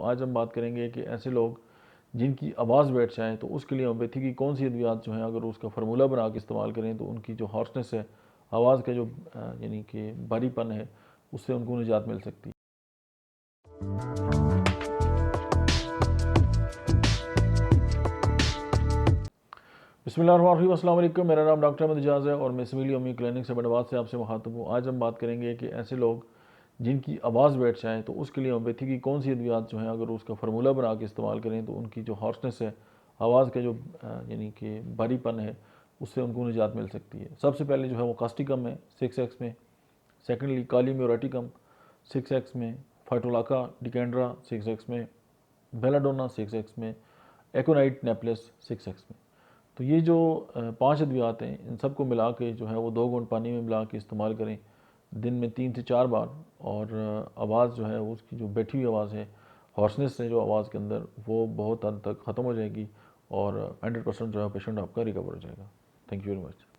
आज हम बात करेंगे कि ऐसे लोग जिनकी आवाज़ बैठ जाए तो उसके लिए होम्योपैथी की कौन सी अद्वियात जो हैं अगर उसका फार्मूला बना के इस्तेमाल करें तो उनकी जो हॉर्सनेस है, आवाज़ का जो यानी कि भारीपन है, उससे उनको निजात मिल सकती है। बिस्मिल्लाहिर्रहमानिर्रहीम, अस्सलाम वालेकुम। मेरा नाम डॉक्टर अहमद इजाज़ है और मैं इसमिली अम्मी क्लिनिक से बड़वाद से आपसे मुखातब हूँ। आज हम बात करेंगे कि ऐसे लोग जिनकी आवाज़ बैठ जाए तो उसके लिए होम्योपैथी की कौन सी अद्वियात जो हैं अगर उसका फार्मूला बना के इस्तेमाल करें तो उनकी जो हॉर्सनेस है, आवाज़ का जो यानी कि भारीपन है, उससे उनको निजात मिल सकती है। सबसे पहले जो है वो कास्टिकम है 6x में, सेकेंडली काली म्यूराटिकम 6x में, फाइटोलाका डिकेंड्रा 6x में, बेलाडोना 6x में, एकोनाइट नेपलेस 6x में। तो ये जो 5 अद्वियात हैं, इन सबको मिला के जो है वो 2 घूंट पानी में मिला के इस्तेमाल करें दिन में 3 से 4 बार, और आवाज़ जो है उसकी जो बैठी हुई आवाज़ है, हॉर्सनेस है जो आवाज़ के अंदर, वो बहुत हद तक ख़त्म हो जाएगी और 100% जो है पेशेंट आपका रिकवर हो जाएगा। Thank you very much.